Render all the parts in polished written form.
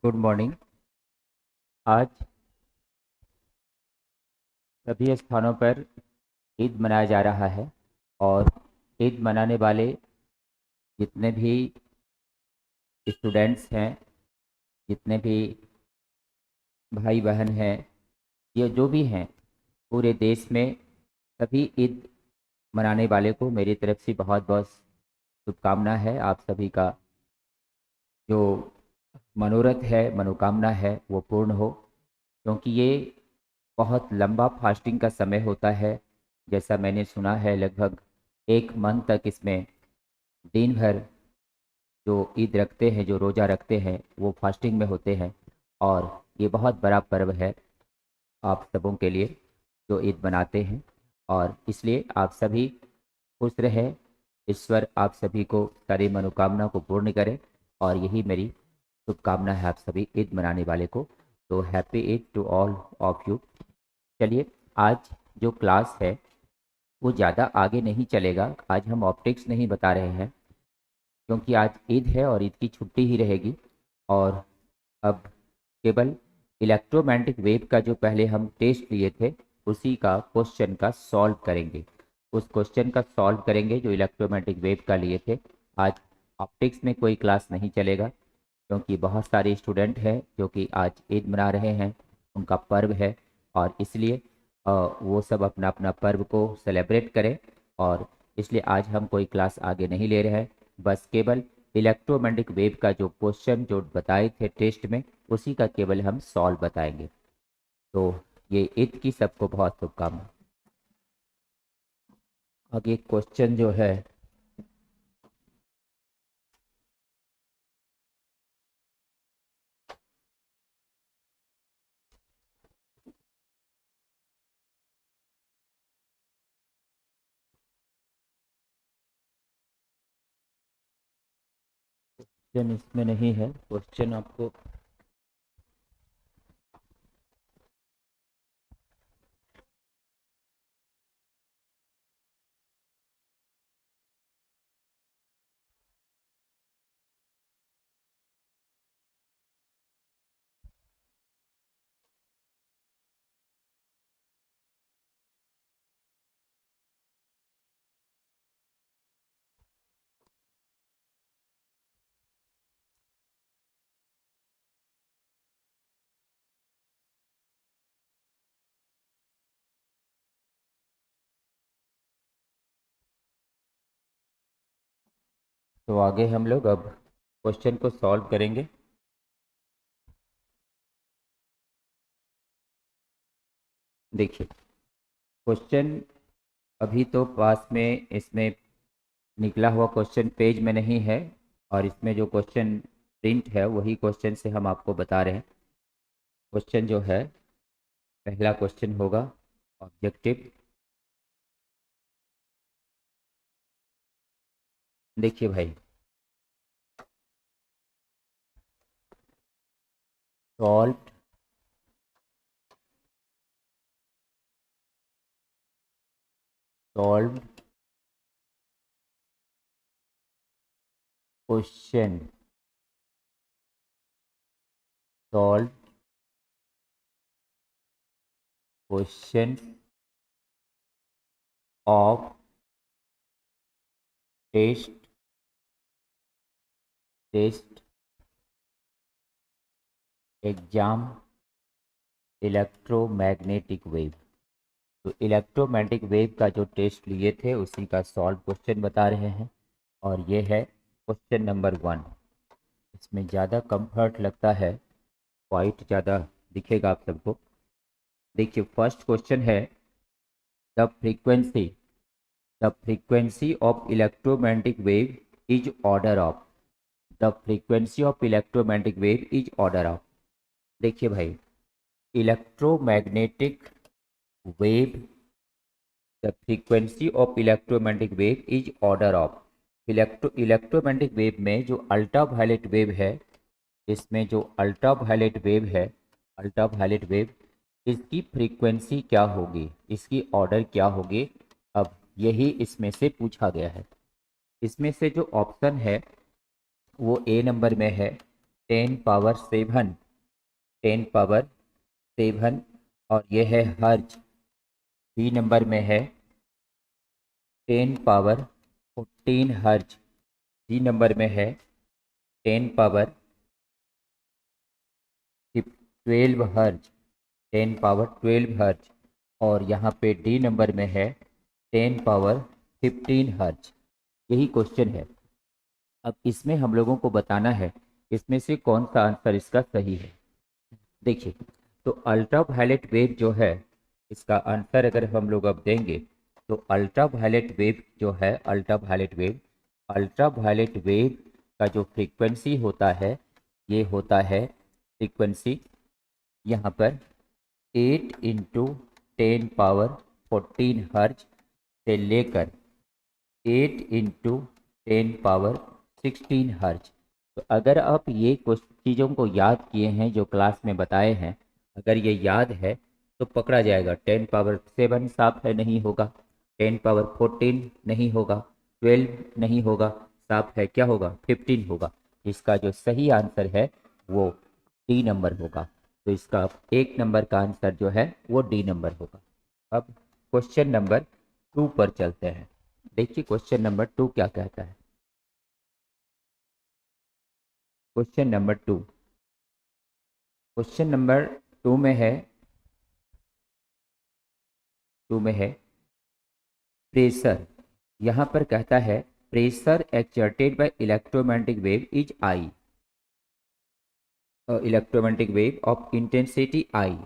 Good morning. आज सभी स्थानों पर ईद मनाया जा रहा है और ईद मनाने वाले जितने भी स्टूडेंट्स हैं, जितने भी भाई बहन हैं, ये जो भी हैं पूरे देश में, सभी ईद मनाने वाले को मेरी तरफ से बहुत बहुत शुभकामना है। आप सभी का जो मनोरथ है, मनोकामना है, वो पूर्ण हो, क्योंकि ये बहुत लंबा फास्टिंग का समय होता है। जैसा मैंने सुना है, लगभग 1 मंथ तक इसमें दिन भर जो ईद रखते हैं, जो रोज़ा रखते हैं, वो फास्टिंग में होते हैं। और ये बहुत बड़ा पर्व है आप सबों के लिए जो ईद मनाते हैं, और इसलिए आप सभी खुश रहें। ईश्वर आप सभी को सारी मनोकामना को पूर्ण करे, और यही मेरी शुभकामना है आप सभी ईद मनाने वाले को। तो happy Eid to all of you. चलिए, आज जो क्लास है वो ज़्यादा आगे नहीं चलेगा। आज हम ऑप्टिक्स नहीं बता रहे हैं, क्योंकि आज ईद है और ईद की छुट्टी ही रहेगी। और अब केवल इलेक्ट्रोमैग्नेटिक वेव का जो पहले हम टेस्ट लिए थे, उसी का क्वेश्चन का सॉल्व करेंगे। उस क्वेश्चन का सॉल्व करेंगे जो इलेक्ट्रोमैग्नेटिक वेव का लिए थे। आज ऑप्टिक्स में कोई क्लास नहीं चलेगा, क्योंकि बहुत सारे स्टूडेंट हैं जो कि आज ईद मना रहे हैं, उनका पर्व है, और इसलिए वो सब अपना अपना पर्व को सेलिब्रेट करें। और इसलिए आज हम कोई क्लास आगे नहीं ले रहे हैं, बस केवल इलेक्ट्रोमैग्नेटिक वेव का जो क्वेश्चन जो बताए थे टेस्ट में, उसी का केवल हम सॉल्व बताएंगे। तो ये ईद की सबको बहुत शुभकामनाएं। आगे क्वेश्चन जो है, क्वेश्चन इसमें नहीं है। क्वेश्चन आपको तो आगे हम लोग अब क्वेश्चन को सॉल्व करेंगे। देखिए, क्वेश्चन अभी तो पास में इसमें निकला हुआ क्वेश्चन पेज में नहीं है, और इसमें जो क्वेश्चन प्रिंट है वही क्वेश्चन से हम आपको बता रहे हैं। क्वेश्चन जो है, पहला क्वेश्चन होगा ऑब्जेक्टिव। देखिए भाई, solve solve question, solve question of test test exam electromagnetic wave. तो इलेक्ट्रोमैग्नेटिक वेव का जो टेस्ट लिए थे उसी का सॉल्व क्वेश्चन बता रहे हैं, और ये है क्वेश्चन नंबर 1। इसमें ज़्यादा कंफर्ट लगता है, पॉइंट ज़्यादा दिखेगा आप सबको। देखिए, फर्स्ट क्वेश्चन है, the frequency the frequency of electromagnetic wave is order of. The frequency of electromagnetic wave is order of. देखिए भाई, electromagnetic wave, the frequency of electromagnetic wave is order of. Electromagnetic wave में जो ultra violet wave है, इसमें जो ultra violet wave है, ultra violet wave, इसकी frequency क्या होगी, इसकी ऑर्डर क्या होगी, अब यही इसमें से पूछा गया है। इसमें से जो ऑप्शन है वो ए नंबर में है, 10⁻7, 10⁻7, और ये है हर्ज। बी नंबर में है 10⁻14 हर्ज। सी नंबर में है 10⁻12 हर्ज, 10⁻12 हर्ज, और यहाँ पे डी नंबर में है 10⁻15 हर्ज। यही क्वेश्चन है। अब इसमें हम लोगों को बताना है इसमें से कौन सा आंसर इसका सही है। देखिए, तो अल्ट्रा वायलेट वेव जो है, इसका आंसर अगर हम लोग अब देंगे तो अल्ट्रा वायलेट वेव जो है, अल्ट्रा वायलेट वेव का जो फ्रीक्वेंसी होता है, ये होता है फ्रीक्वेंसी यहाँ पर 8 इंटू 10⁻14 हर्ज से लेकर 8 इंटू 10⁻16 हर्ज। तो अगर आप ये कुछ चीज़ों को याद किए हैं जो क्लास में बताए हैं, अगर ये याद है तो पकड़ा जाएगा। 10⁻7 साफ है, नहीं होगा। 10⁻14 नहीं होगा। 12 नहीं होगा, साफ है, क्या होगा? 15 होगा। इसका जो सही आंसर है वो डी नंबर होगा। तो इसका एक नंबर का आंसर जो है वो डी नंबर होगा। अब क्वेश्चन नंबर 2 पर चलते हैं। देखिए क्वेश्चन नंबर 2 क्या कहता है। क्वेश्चन नंबर 2, क्वेश्चन नंबर 2 में है प्रेशर। यहाँ पर कहता है pressure exerted by electromagnetic wave is I, electromagnetic wave of intensity I.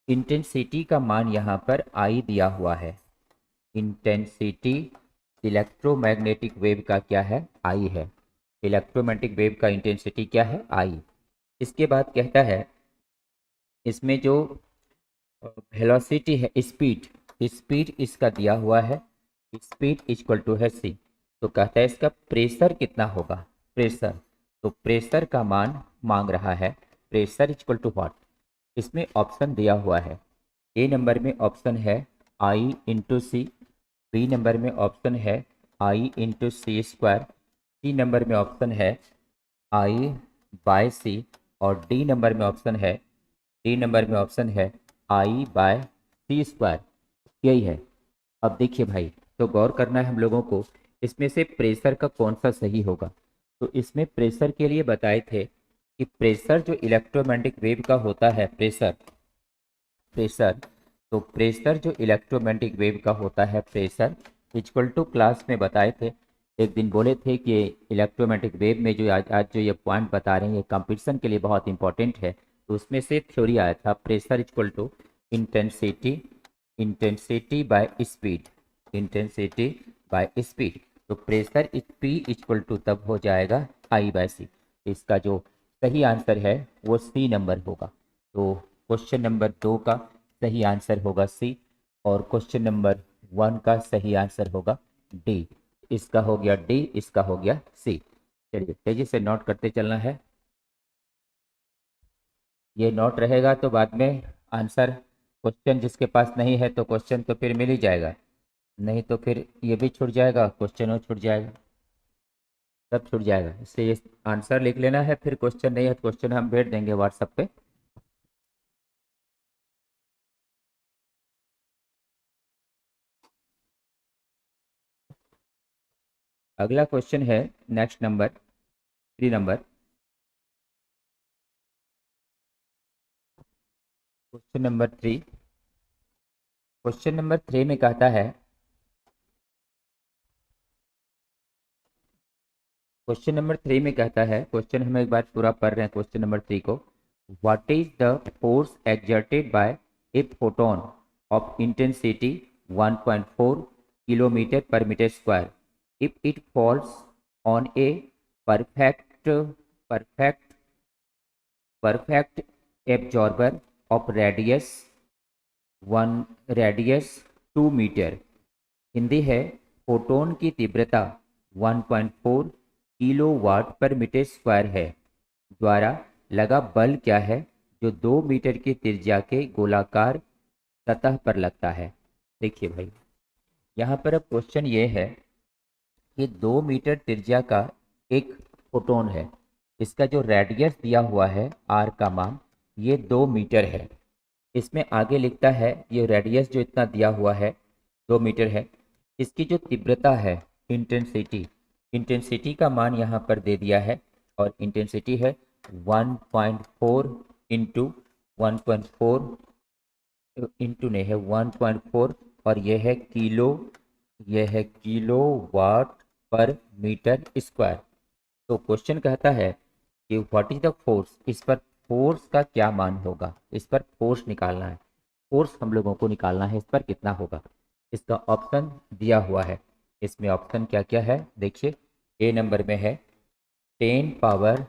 Intensity का मान यहाँ पर आई दिया हुआ है। इंटेंसिटी इलेक्ट्रोमैग्नेटिक वेव का क्या है? आई है। इलेक्ट्रोमैग्नेटिक वेव का इंटेंसिटी क्या है? आई। इसके बाद कहता है इसमें जो वेलोसिटी है, स्पीड इसका दिया हुआ है, स्पीड इक्वल टू है सी। तो कहता है इसका प्रेशर कितना होगा? प्रेशर, तो प्रेशर का मान मांग रहा है। Pressure equal to what? इसमें ऑप्शन दिया हुआ है। ए नंबर में ऑप्शन है I into C, B number में ऑप्शन है I into C square, C number में ऑप्शन है आई बाय सी, और डी नंबर में ऑप्शन है आई बाय सी स्क्वायर। यही है। अब देखिए भाई, तो गौर करना है हम लोगों को, इसमें से प्रेशर का कौन सा सही होगा। तो इसमें प्रेशर के लिए बताए थे कि प्रेशर जो इलेक्ट्रोमैग्नेटिक वेव का होता है, प्रेशर तो प्रेशर जो इलेक्ट्रोमैग्नेटिक वेव का होता है, प्रेशर इक्वल टू, क्लास में बताए थे, एक दिन बोले थे कि इलेक्ट्रोमैग्नेटिक वेव में जो आज जो ये पॉइंट बता रहे हैं ये कंपटीशन के लिए बहुत इंपॉर्टेंट है। तो उसमें से थ्योरी आया था pressure equal to intensity by speed. तो प्रेशर पी इक्वल टू तब हो जाएगा आई बाय सी। इसका जो सही आंसर है वो सी नंबर होगा। तो क्वेश्चन नंबर 2 का सही आंसर होगा सी, और क्वेश्चन नंबर 1 का सही आंसर होगा डी। इसका हो गया डी, इसका हो गया सी। चलिए तेजी से नोट करते चलना है। ये नोट रहेगा तो बाद में आंसर, क्वेश्चन जिसके पास नहीं है तो क्वेश्चन तो फिर मिल ही जाएगा, नहीं तो फिर ये भी छूट जाएगा, क्वेश्चन और छूट जाएगा, सब छूट जाएगा। इसलिए ये आंसर लिख लेना है, फिर क्वेश्चन नहीं है तो क्वेश्चन हम भेज देंगे व्हाट्सएप पे। अगला क्वेश्चन है next number 3 number. Question number 3, question number 3 में कहता है, क्वेश्चन हम एक बार पूरा पढ़ रहे हैं क्वेश्चन नंबर 3 को। What is the force exerted by a photon of intensity 1.4 kilometre per metre square if it falls on a perfect perfect perfect absorber of radius 2 metre. Hindi है, फोटोन की तीव्रता 1.4 किलोवाट पर मीटर स्क्वायर है, द्वारा लगा बल क्या है जो 2 मीटर की त्रिज्या के गोलाकार सतह पर लगता है। देखिए भाई, यहाँ पर अब क्वेश्चन ये है कि 2 मीटर त्रिज्या का एक फोटोन है, इसका जो रेडियस दिया हुआ है आर का मान ये 2 मीटर है। इसमें आगे लिखता है ये रेडियस जो इतना दिया हुआ है 2 मीटर है, इसकी जो तीव्रता है इंटेंसिटी, इंटेंसिटी का मान यहाँ पर दे दिया है और इंटेंसिटी है 1.4 इंटू 1.4 इंटू नहीं है 1.4 और यह है किलो वाट पर मीटर स्क्वायर। तो क्वेश्चन कहता है कि व्हाट इज द फोर्स, इस पर फोर्स का क्या मान होगा, इस पर फोर्स निकालना है, फोर्स हम लोगों को निकालना है, इस पर कितना होगा। इसका ऑप्शन दिया हुआ है, इसमें ऑप्शन क्या क्या है देखिए। ए नंबर में है 10 पावर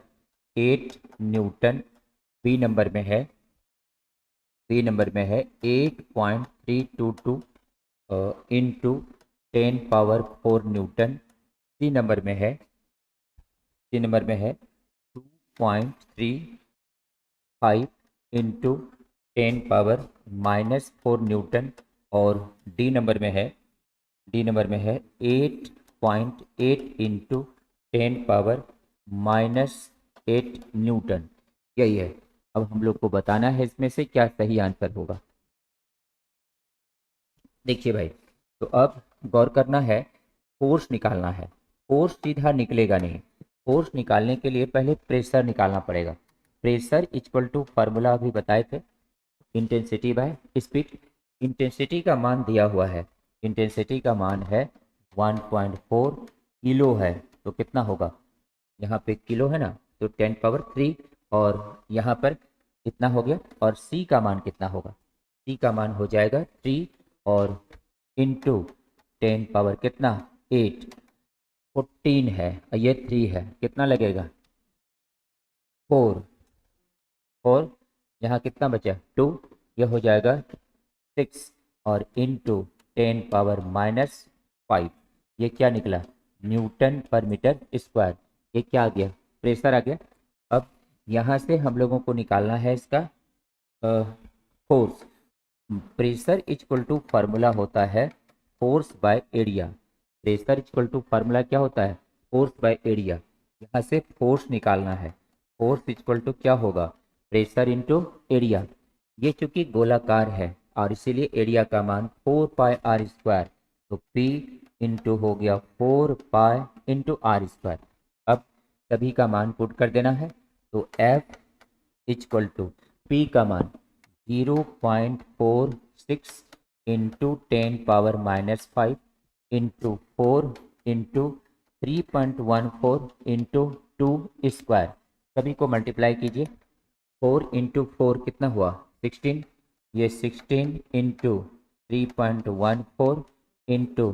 8 न्यूटन, बी नंबर में है 8.322 into 10 power 4 newton, C number में है 2.35 इंटू 10 पावर -4 न्यूटन और डी नंबर में है 8.8 इंटू 10 पावर -8 न्यूटन। यही है। अब हम लोग को बताना है इसमें से क्या सही आंसर होगा। देखिए भाई, तो अब गौर करना है, फोर्स निकालना है। फोर्स सीधा निकलेगा नहीं, फोर्स निकालने के लिए पहले प्रेशर निकालना पड़ेगा। प्रेशर इक्वल टू फार्मूला अभी बताए थे, इंटेंसिटी बाय स्पीड। इंटेंसिटी का मान दिया हुआ है, इंटेंसिटी का मान है 1.4 किलो है, तो कितना होगा, यहाँ पे किलो है ना, तो 10 पावर 3 और यहाँ पर कितना हो गया, और सी का मान कितना होगा, सी का मान हो जाएगा 3 और इंटू 10 पावर कितना 8, 14 है और ये 3 है, कितना लगेगा 4 और यहाँ कितना बचा 2, यह हो जाएगा 6 और इंटू 10 पावर -5, ये क्या निकला न्यूटन पर मीटर स्क्वायर। ये क्या आ गया, प्रेशर आ गया। अब यहाँ से हम लोगों को निकालना है इसका force. Pressure equal to formula होता है force by area. Pressure equal to formula क्या होता है, फोर्स बाय एरिया। यहाँ से फोर्स निकालना है, फोर्स इक्वल टू क्या होगा, प्रेशर इंटू एरिया। ये चूंकि गोलाकार है और इसीलिए एरिया का मान 4 पाई आर स्क्वायर, तो P इंटू हो गया 4 पाई इंटू आर स्क्वायर। अब सभी का मान पुट कर देना है, तो F इक्वल टू P का मान 0.46 into 10 power -5 into 4 into 3.14 into 2 square. सभी को मल्टीप्लाई कीजिए, 4 इंटू 4 कितना हुआ 16, ये 16 इंटू 3.14 इंटू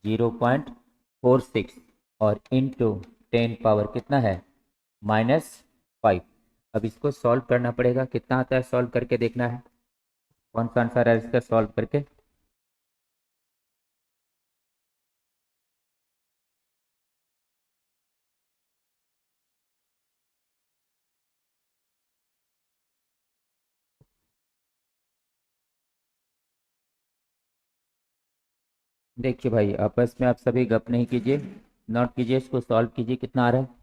0.46 और इंटू 10 पावर कितना है -5। अब इसको सॉल्व करना पड़ेगा, कितना आता है सॉल्व करके देखना है, कौन सा आंसर है इसका सॉल्व करके। देखिए भाई, आपस में आप सभी गप नहीं कीजिए, नोट कीजिए, इसको सॉल्व कीजिए, कितना आ रहा है।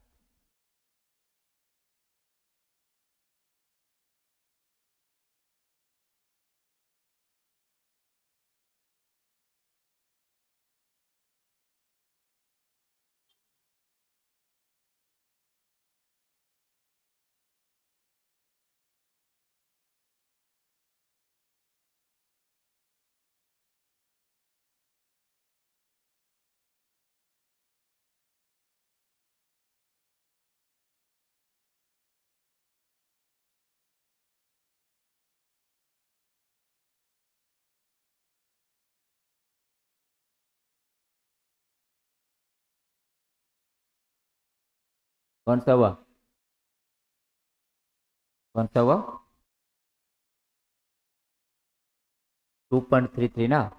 कौन सा हुआ, कौन सा हुआ 2.33 ना,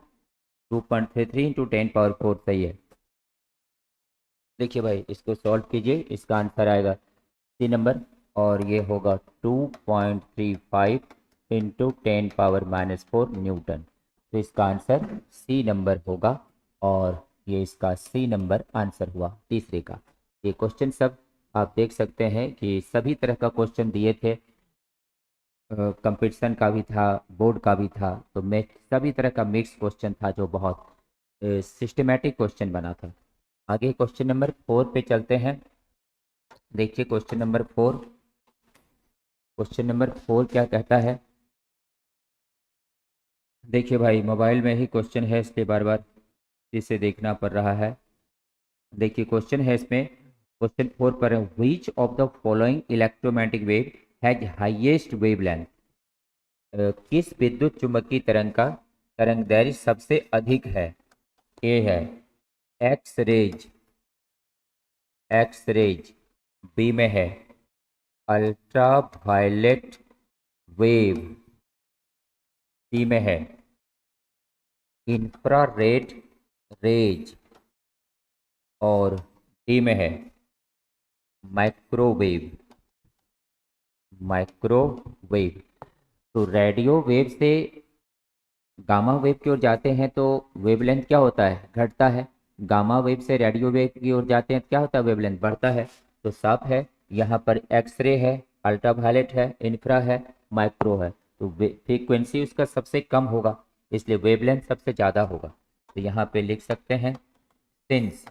2.33 इंटू 10 पावर 4 सही है। देखिए भाई, इसको सॉल्व कीजिए, इसका आंसर आएगा सी नंबर और ये होगा 2.35 इंटू 10 पावर -4 न्यूटन। तो इसका आंसर सी नंबर होगा और ये इसका सी नंबर आंसर हुआ तीसरे का। ये क्वेश्चन सब आप देख सकते हैं कि सभी तरह का क्वेश्चन दिए थे, कंपटीशन का भी था, बोर्ड का भी था, तो मैं सभी तरह का मिक्स क्वेश्चन था जो बहुत सिस्टमेटिक क्वेश्चन बना था। आगे क्वेश्चन नंबर 4 पे चलते हैं। देखिए क्वेश्चन नंबर 4, क्वेश्चन नंबर 4 क्या कहता है। देखिए भाई, मोबाइल में ही क्वेश्चन है इसलिए बार बार इसे देखना पड़ रहा है। देखिए क्वेश्चन है इसमें, क्वेश्चन 4 पर है, which of the following electromagnetic wave has highest wavelength. किस विद्युत चुंबकीय तरंग का तरंगदैर्घ्य सबसे अधिक है। ए है x rays, x rays. B में है अल्ट्रा वायलेट वेव। सी में है इंफ्रारेड रेज। और डी में है माइक्रोवेव, माइक्रोवेव। तो रेडियो वेव से गामा वेव की ओर जाते हैं तो वेवलेंथ क्या होता है, घटता है। गामा वेव से रेडियो वेव की ओर जाते हैं तो क्या होता है, वेवलेंथ बढ़ता है। तो साफ है, यहाँ पर एक्सरे है, अल्ट्रावायलेट है, इंफ्रा है, माइक्रो है। तो फ्रीक्वेंसी उसका सबसे कम होगा, इसलिए वेवलेंथ सबसे ज़्यादा होगा। तो यहाँ पे लिख सकते हैं since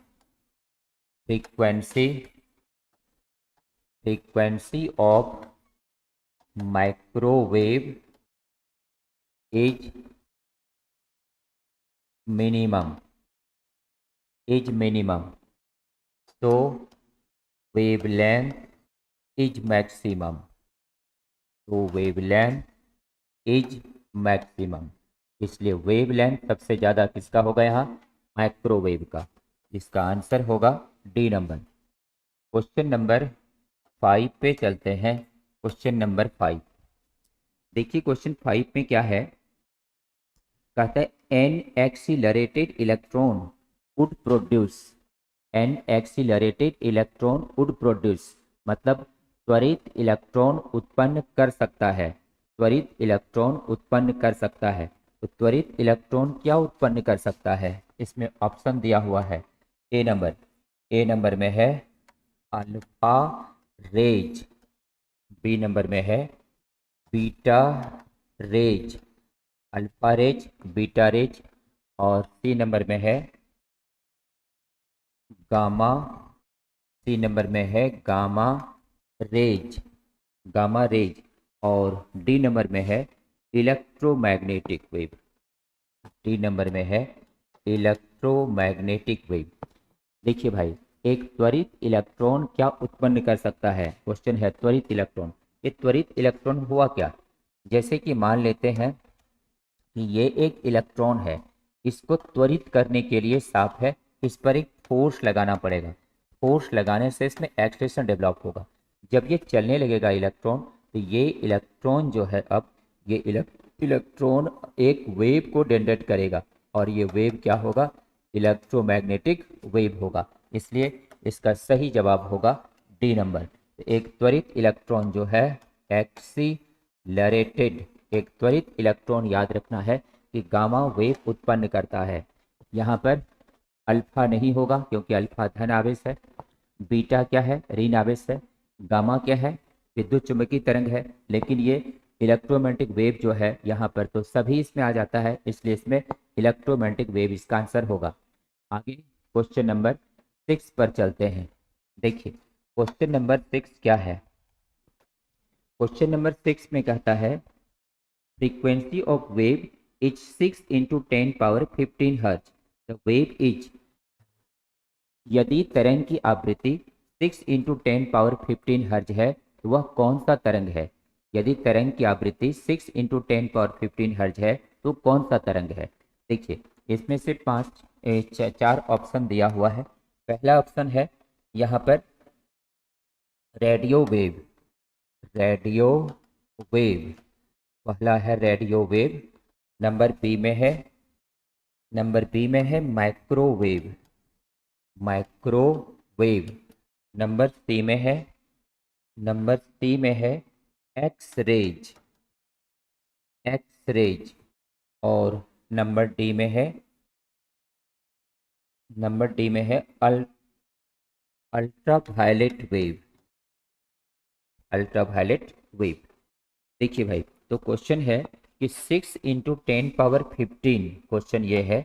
frequency, frequency of microwave is minimum, is minimum, so wavelength is maximum, so wavelength is maximum। इसलिए वेवलेंथ सबसे ज़्यादा किसका होगा यहाँ, माइक्रोवेव का। इसका आंसर होगा डी नंबर। क्वेश्चन नंबर 5 पे चलते हैं। क्वेश्चन नंबर 5, देखिए क्वेश्चन 5 में क्या है, कहता है an accelerated electron would produce, an accelerated electron would produce मतलब त्वरित इलेक्ट्रॉन उत्पन्न कर सकता है, त्वरित इलेक्ट्रॉन उत्पन्न कर सकता है। तो त्वरित इलेक्ट्रॉन क्या उत्पन्न कर सकता है, इसमें ऑप्शन दिया हुआ है। ए नंबर, ए नंबर में है अल्फा रेज। बी नंबर में है beta rays, alpha rays, beta rays. और सी नंबर में है गामा, सी नंबर में है गामा रेज, गामा रेज। और डी नंबर में है इलेक्ट्रोमैग्नेटिक वेव, डी नंबर में है इलेक्ट्रोमैग्नेटिक वेव। देखिए भाई, एक त्वरित इलेक्ट्रॉन क्या उत्पन्न कर सकता है, क्वेश्चन है त्वरित इलेक्ट्रॉन। ये त्वरित इलेक्ट्रॉन हुआ क्या, जैसे कि मान लेते हैं कि ये एक इलेक्ट्रॉन है, इसको त्वरित करने के लिए साफ है इस पर एक फोर्स लगाना पड़ेगा। फोर्स लगाने से इसमें एक्सलेशन डेवलप होगा। जब ये चलने लगेगा इलेक्ट्रॉन, तो ये इलेक्ट्रॉन जो है, अब ये इलेक्ट्रॉन एक वेव को जनरेट करेगा, और ये वेव क्या होगा, इलेक्ट्रोमैग्नेटिक वेव होगा। इसलिए इसका सही जवाब होगा डी नंबर। एक त्वरित इलेक्ट्रॉन जो है एक्सीलरेटेड, एक त्वरित इलेक्ट्रॉन याद रखना है कि गामा वेव उत्पन्न करता है। यहाँ पर अल्फा नहीं होगा क्योंकि अल्फा धन आवेश है, बीटा क्या है, ऋण आवेश है, गामा क्या है, विद्युत चुंबकीय तरंग है। लेकिन ये इलेक्ट्रोमैग्नेटिक वेव जो है यहाँ पर, तो सभी इसमें आ जाता है, इसलिए इसमें इलेक्ट्रोमैग्नेटिक वेव इसका आंसर होगा। आगे क्वेश्चन नंबर 6 पर चलते हैं। देखिए क्वेश्चन नंबर 6 क्या है। क्वेश्चन नंबर 6 में कहता है frequency of wave is 6 into 10 power 15 hertz, the wave is। यदि तरंग की आवृत्ति 6 इंटू 10 पावर 15 हर्ज है तो वह कौन सा तरंग है। यदि तरंग की आवृत्ति 6 इंटू 10 पावर 15 हर्ज है तो कौन सा तरंग है। देखिए इसमें से चार ऑप्शन दिया हुआ है। पहला ऑप्शन है यहाँ पर रेडियो वेव, रेडियो वेव, पहला है रेडियो वेव। नंबर बी में है, नंबर बी में है माइक्रोवेव, माइक्रोवेव। नंबर सी में है, नंबर सी में है एक्स रेज, एक्स रेज। और नंबर डी में है, नंबर डी में है ultra violet wave, ultraviolet wave. देखिए भाई, तो क्वेश्चन है कि 6 इंटू 10 पावर 15, क्वेश्चन ये है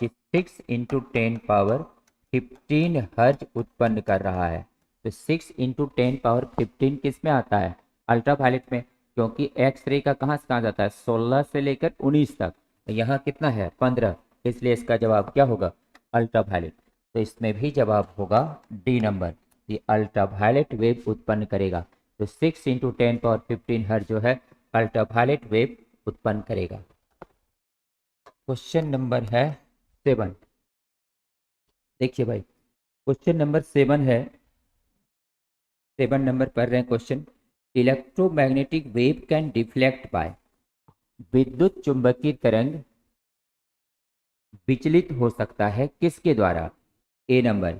कि 6 इंटू 10 पावर 15 हर्ज उत्पन्न कर रहा है। तो 6 इंटू 10 पावर 15 किस में आता है? अल्ट्रावायलेट में, क्योंकि एक्स रे का कहाँ से कहाँ जाता है? 16 से लेकर 19 तक। यहाँ कितना है? 15, इसलिए इसका जवाब क्या होगा? अल्ट्रावायलेट। तो इसमें भी जवाब होगा डी नंबर, ये अल्ट्रावायलेट वेव उत्पन्न करेगा। तो 6 इंटू 10 पावर 15 हर्ज जो है अल्ट्रावायलेट वेव उत्पन्न करेगा। क्वेश्चन नंबर है 7। देखिए भाई, क्वेश्चन नंबर 7 है, 7 नंबर पढ़ रहे हैं question. Electromagnetic wave can deflect by, विद्युत चुंबकीय तरंग विचलित हो सकता है किसके द्वारा? ए नंबर,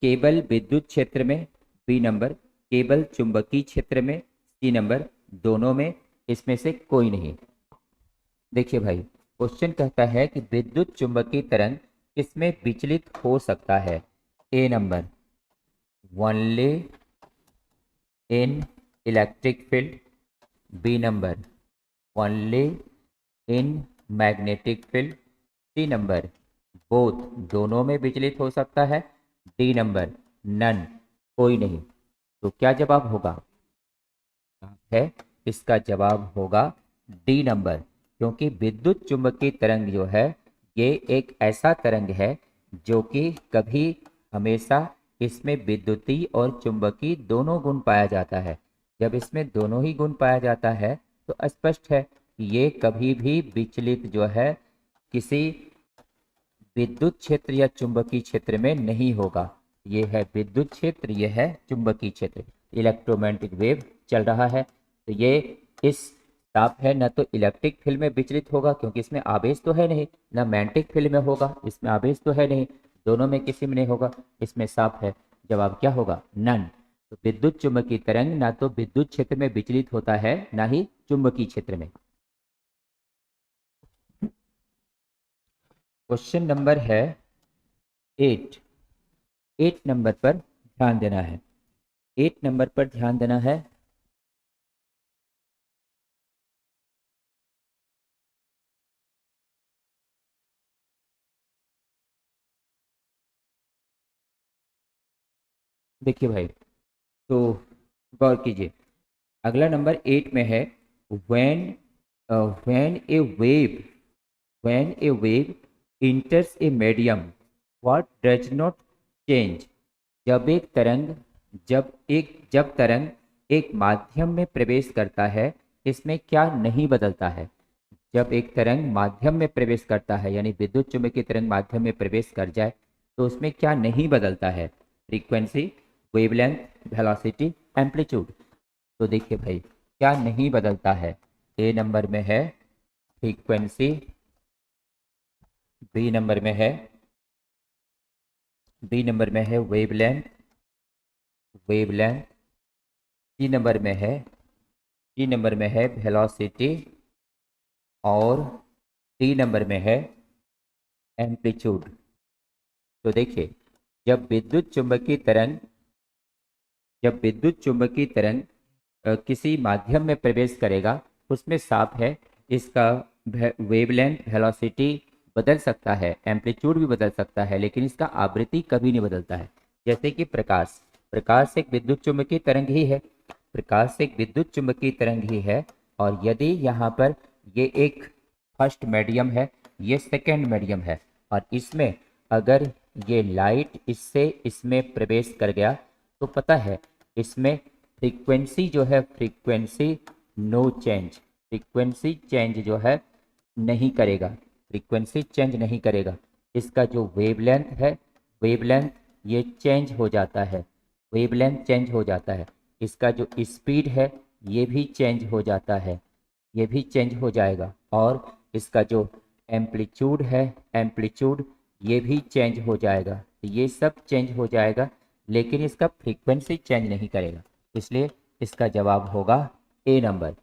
केवल विद्युत क्षेत्र में, बी नंबर केवल चुंबकीय क्षेत्र में, सी नंबर दोनों में, इसमें से कोई नहीं। देखिए भाई, क्वेश्चन कहता है कि विद्युत चुंबकीय तरंग किसमें विचलित हो सकता है? A number only in electric field, B number only in magnetic field, C number both दोनों में विचलित हो सकता है, डी नंबर नन कोई नहीं। तो क्या जवाब होगा? है इसका जवाब होगा डी नंबर, क्योंकि विद्युत चुंबकीय तरंग जो है ये एक ऐसा तरंग है जो कि कभी हमेशा इसमें विद्युतीय और चुंबकीय दोनों गुण पाया जाता है। जब इसमें दोनों ही गुण पाया जाता है तो स्पष्ट है कि ये कभी भी विचलित जो है किसी विद्युत क्षेत्र या चुंबकीय क्षेत्र में नहीं होगा। ये है विद्युत क्षेत्र, ये है चुंबकीय क्षेत्र। इलेक्ट्रोमैग्नेटिक वेव चल रहा है, तो ये इस ताप है न तो इलेक्ट्रिक फील्ड में विचलित होगा क्योंकि इसमें आवेश तो है नहीं, न मैग्नेटिक फील्ड में होगा, इसमें आवेश तो है नहीं, दोनों में किसी में नहीं होगा, इसमें साफ है। जवाब क्या होगा? नन। तो विद्युत चुंबकीय तरंग ना तो विद्युत क्षेत्र में विचलित होता है ना ही चुंबकीय क्षेत्र में। क्वेश्चन नंबर है 8। 8 नंबर पर ध्यान देना है, 8 नंबर पर ध्यान देना है। देखिए भाई, तो गौर कीजिए, अगला नंबर 8 में है when when a wave when a wave enters a medium what does not change। जब तरंग एक माध्यम में प्रवेश करता है इसमें क्या नहीं बदलता है? जब एक तरंग माध्यम में प्रवेश करता है यानी विद्युत चुंबकीय तरंग माध्यम में प्रवेश कर जाए तो उसमें क्या नहीं बदलता है? Frequency, wavelength, velocity, amplitude. तो देखिए भाई, क्या नहीं बदलता है? ए नंबर में है फ्रीक्वेंसी, बी नंबर में है वेवलेंथ, सी नंबर में है वेलोसिटी और डी नंबर में है एम्पलीट्यूड। तो देखिए, जब विद्युत चुंबकीय तरंग किसी माध्यम में प्रवेश करेगा उसमें साफ है इसका वेवलेंथ, वेलोसिटी बदल सकता है, एम्पलीट्यूड भी बदल सकता है, लेकिन इसका आवृत्ति कभी नहीं बदलता है। जैसे कि प्रकाश एक विद्युत चुंबकीय तरंग ही है, और यदि यहाँ पर ये एक फर्स्ट मीडियम है, ये सेकेंड मीडियम है, और इसमें अगर ये लाइट इसमें प्रवेश कर गया तो पता है इसमें फ्रीक्वेंसी जो है नो चेंज, फ्रीक्वेंसी चेंज जो है नहीं करेगा, इसका जो वेवलेंथ ये चेंज हो जाता है, इसका जो स्पीड है ये भी चेंज हो जाता है, ये भी चेंज हो जाएगा, और इसका जो एम्पलीट्यूड ये भी चेंज हो जाएगा। ये सब चेंज हो जाएगा लेकिन इसका फ्रीक्वेंसी चेंज नहीं करेगा, इसलिए इसका जवाब होगा ए नंबर।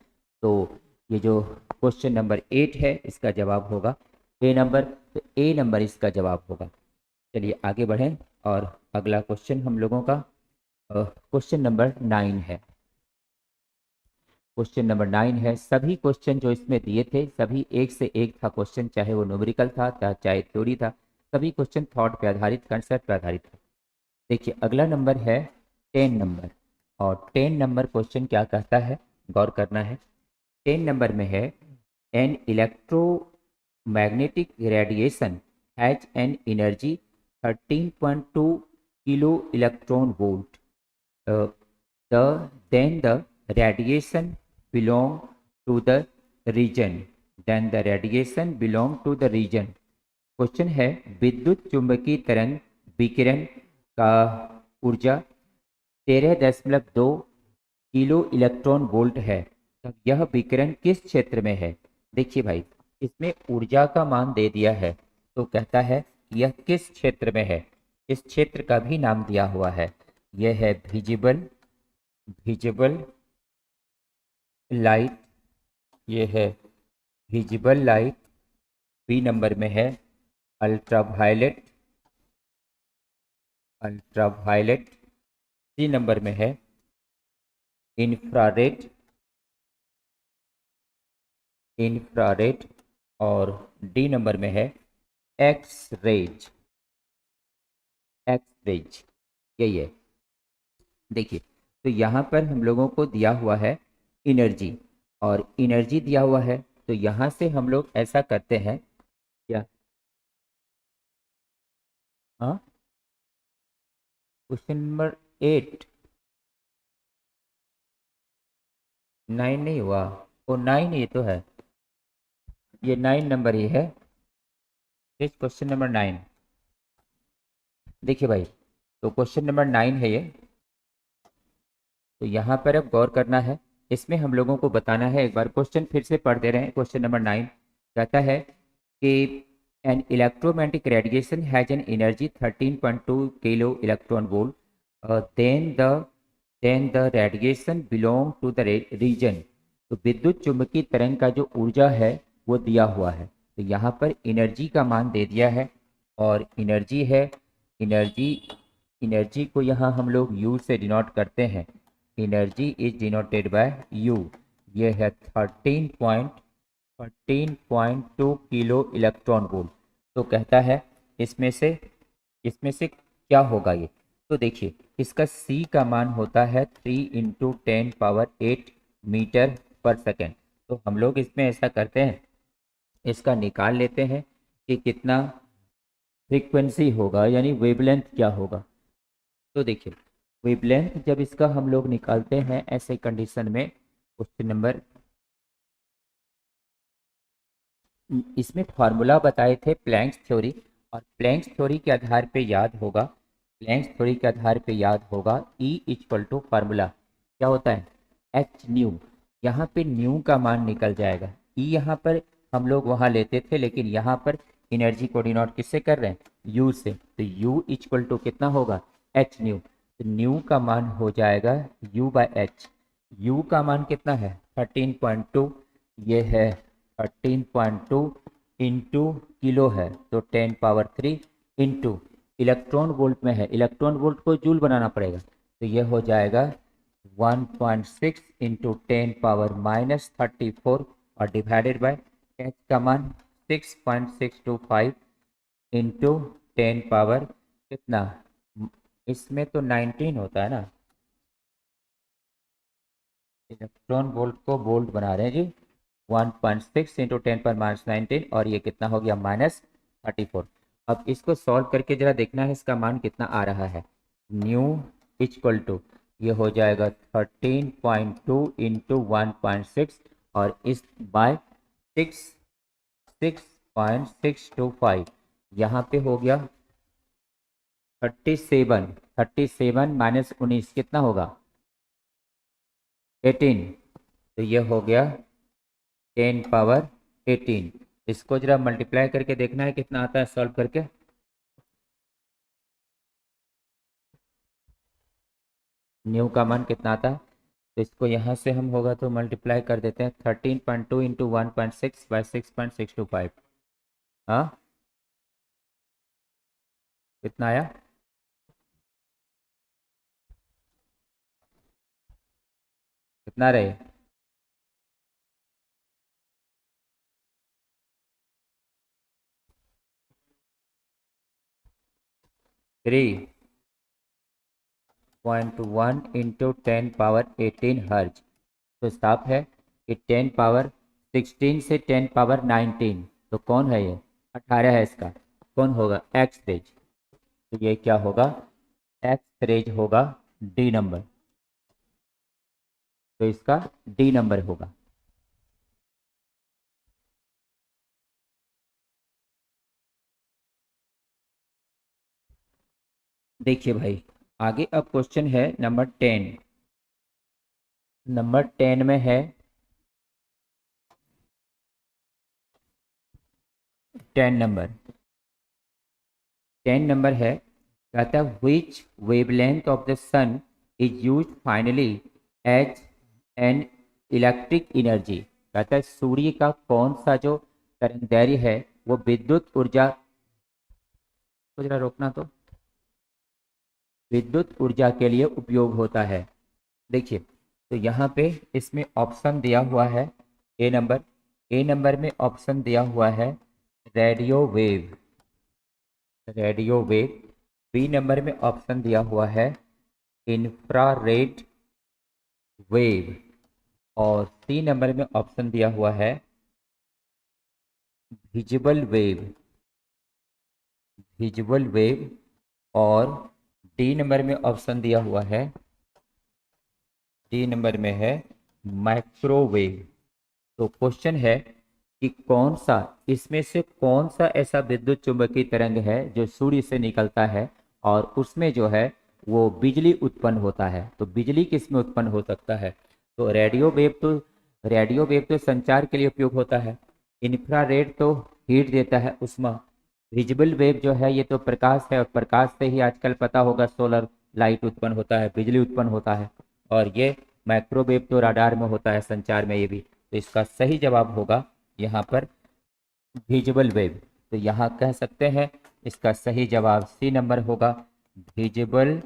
तो ये जो क्वेश्चन नंबर 8 है इसका जवाब होगा ए नंबर, तो ए नंबर इसका जवाब होगा। चलिए आगे बढ़ें और अगला क्वेश्चन हम लोगों का क्वेश्चन नंबर 9 है। क्वेश्चन नंबर 9 है। सभी क्वेश्चन जो इसमें दिए थे सभी एक से एक था क्वेश्चन, चाहे वो न्यूमेरिकल था चाहे थ्योरी था, सभी क्वेश्चन थॉट पे आधारित, कंसेप्ट पे आधारित था। देखिए अगला नंबर है 10 नंबर, और 10 नंबर क्वेश्चन क्या कहता है, गौर करना है। 10 नंबर में है N electromagnetic radiation has an energy 13.2 kilo electron volt, then the radiation belong to the region, then the radiation belong to the region। Question है विद्युत चुंबकीय तरंग विकिरण का ऊर्जा 13.2 किलो इलेक्ट्रॉन वोल्ट है, तब यह विकिरण किस क्षेत्र में है। देखिए भाई, इसमें ऊर्जा का मान दे दिया है, तो कहता है यह किस क्षेत्र में है। इस क्षेत्र का भी नाम दिया हुआ है, यह है विजिबल लाइट, ये है विजिबल लाइट। बी नंबर में है अल्ट्रावायलेट, सी नंबर में है इंफ्रारेड, और डी नंबर में है एक्स रेज, यही है। देखिए तो यहाँ पर हम लोगों को दिया हुआ है एनर्जी, और एनर्जी दिया हुआ है, तो यहाँ से हम लोग ऐसा करते हैं क्या, हाँ क्वेश्चन नंबर 8 9 नहीं हुआ, वो 9 ये तो है, ये 9 नंबर ही है, क्वेश्चन नंबर 9। देखिए भाई, तो क्वेश्चन नंबर 9 है ये, तो यहाँ पर अब गौर करना है। इसमें हम लोगों को बताना है, एक बार क्वेश्चन फिर से पढ़ दे रहे हैं। क्वेश्चन नंबर 9 कहता है कि an electromagnetic radiation has an energy 13.2 kilo electron volt, then the radiation belong to the region. तो विद्युत चुंबकीय तरंग का जो ऊर्जा है वो दिया हुआ है, तो यहाँ पर एनर्जी का मान दे दिया है, और एनर्जी है, एनर्जी एनर्जी को यहाँ हम लोग यू से डिनोट करते हैं। Energy is denoted by you, ये है 13.2 किलो इलेक्ट्रॉन वोल्ट। तो कहता है इसमें से क्या होगा ये। तो देखिए इसका C का मान होता है 3 × 10⁸ मीटर पर सेकेंड। तो हम लोग इसमें ऐसा करते हैं, इसका निकाल लेते हैं कि कितना फ्रीक्वेंसी होगा, यानी वेवलेंथ क्या होगा। तो देखिए वेवलेंथ जब इसका हम लोग निकालते हैं ऐसे कंडीशन में, क्वेश्चन नंबर, इसमें फार्मूला बताए थे प्लैंक्स थ्योरी, और प्लैंक्स थ्योरी के आधार पे याद होगा, E इक्वल टू फार्मूला क्या होता है, एच न्यू। यहाँ पे न्यू का मान निकल जाएगा, E यहाँ पर हम लोग वहाँ लेते थे, लेकिन यहाँ पर एनर्जी को डिनोट किससे कर रहे हैं, U से, तो U इक्वल टू कितना होगा, एच न्यू। तो न्यू का मान हो जाएगा U/H। U का मान कितना है 13.2, ये है 13.2 इंटू किलो है, तो 10⁻³ इंटू इलेक्ट्रॉन वोल्ट में है, इलेक्ट्रॉन वोल्ट को जूल बनाना पड़ेगा, तो ये हो जाएगा 1.6 इंटू 10⁻−34, और डिवाइडेड बाय एच का मान 6.625 इंटू 10 पावर कितना, इसमें तो 19 होता है ना, इलेक्ट्रॉन वोल्ट को वोल्ट बना रहे हैं जी, 1.6 इंटू 10⁻−19, और ये कितना हो गया -34। अब इसको सॉल्व करके जरा देखना है इसका मान कितना आ रहा है। न्यू इक्वल टू ये हो जाएगा 13.2 इंटू 1.6, और इस बाय 6.625, यहाँ पे हो गया 37 कितना होगा 18, तो ये हो गया 10⁻18। इसको जरा मल्टीप्लाई करके देखना है कितना आता है सॉल्व करके। न्यू का मान कितना आता है, तो इसको यहाँ से हम होगा तो मल्टीप्लाई कर देते हैं, 13.2 इंटू 1.6 बाई 6.625, हाँ कितना आया, कितना रहे? 3.1 इंटू 10 पावर 18 हर्ज। तो साफ है कि 10 पावर 16 से 10 पावर 19, तो कौन है ये? 18 है इसका। कौन होगा? X rays. तो ये क्या होगा? एक्स रेज होगा डी नंबर। तो इसका डी नंबर होगा। देखिए भाई, आगे अब क्वेश्चन है नंबर 10। नंबर 10 में है 10 नंबर। 10 नंबर है, कहता है which wavelength of the sun is use finally as an electric energy. कहता है सूर्य का कौन सा जो तरंगदैर्घ्य है वो विद्युत ऊर्जा को जरा रोकना, तो विद्युत ऊर्जा के लिए उपयोग होता है। देखिए, तो यहाँ पे इसमें ऑप्शन दिया हुआ है। ए नंबर में ऑप्शन दिया हुआ है radio wave. Radio wave. B number में ऑप्शन दिया हुआ है इंफ्रारेड वेव। और सी नंबर में ऑप्शन दिया हुआ है विजिबल वेव। Visual wave. और डी नंबर में ऑप्शन दिया हुआ है, डी नंबर में है माइक्रोवेव। तो क्वेश्चन है कि कौन सा इसमें से कौन सा ऐसा विद्युत चुंबकीय तरंग है जो सूर्य से निकलता है और उसमें जो है वो बिजली उत्पन्न होता है। तो बिजली किस में उत्पन्न हो सकता है? तो रेडियो वेव तो संचार के लिए उपयोग होता है। इंफ्रारेड तो हीट देता है, उष्मा। विजिबल वेव जो है ये तो प्रकाश है, और प्रकाश से ही आजकल पता होगा सोलर लाइट उत्पन्न होता है, बिजली उत्पन्न होता है। और ये माइक्रोवेव तो राडार में होता है, संचार में ये भी। तो इसका सही जवाब होगा यहाँ पर विजिबल वेव। तो यहाँ कह सकते हैं इसका सही जवाब सी नंबर होगा। Visible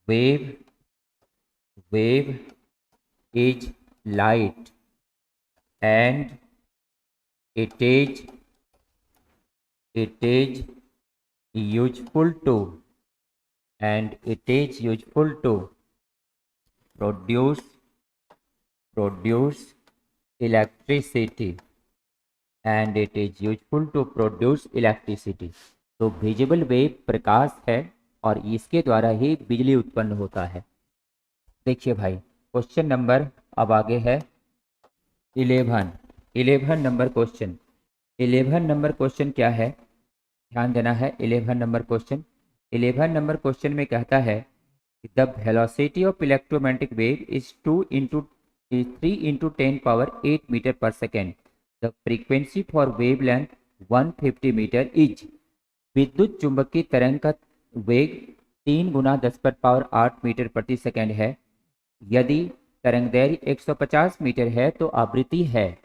wave. Wave is light and it is useful to and it is useful to produce electricity and it is useful to produce electricity। तो विजिबल वेव प्रकाश है और इसके द्वारा ही बिजली उत्पन्न होता है। देखिए भाई, क्वेश्चन नंबर अब आगे है 11। 11 नंबर क्वेश्चन। 11 नंबर क्वेश्चन क्या है? ध्यान देना है। 11 नंबर क्वेश्चन। 11 नंबर क्वेश्चन में कहता है the velocity of electromagnetic wave is 3 into 10 power 8 metre per second. The frequency for wavelength 150 metre is. विद्युत चुंबकीय तरंग का वेग 3 × 10⁻8 मीटर प्रति सेकेंड है। यदि तरंगदैर्घ्य 150 मीटर है तो आवृत्ति है।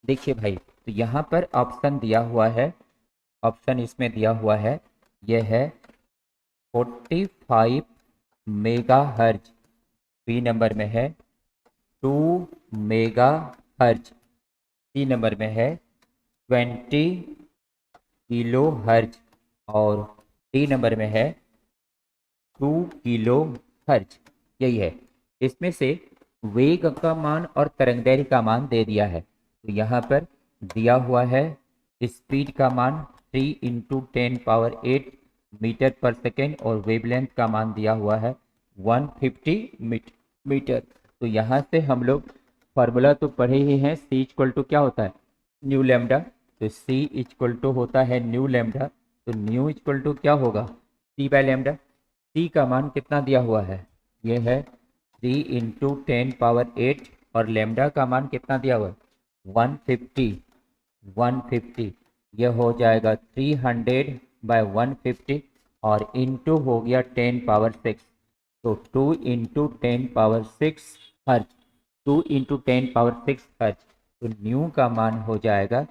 देखिए भाई, तो यहाँ पर ऑप्शन दिया हुआ है। ऑप्शन इसमें दिया हुआ है, यह है 45 मेगा हर्ज। बी नंबर में है 2 मेगा हर्ज। सी नंबर में है 20 किलो हर्ज। और डी नंबर में है 2 किलो हर्ज। यही है। इसमें से वेग का मान और तरंगदैर्घ्य का मान दे दिया है। तो यहाँ पर दिया हुआ है स्पीड का मान 3 × 10⁻8 मीटर पर सेकेंड और वेवलेंथ का मान दिया हुआ है 150 मीटर। तो यहाँ से हम लोग फार्मूला तो पढ़े ही हैं, C इक्वल टू क्या होता है? New lambda. तो C इक्वल टू होता है न्यू लेमडा। तो न्यू इक्वल टू क्या होगा? C/λ। C का मान कितना दिया हुआ है? यह है 3 × 10⁻8 और लेमडा का मान कितना दिया हुआ है? 150। 150 यह हो जाएगा 300/150 और इंटू हो गया 10 पावर 6। तो 2 × 10 पावर 6 हर्ज। 2 × 10 पावर 6 हर्ज। तो न्यू का मान हो जाएगा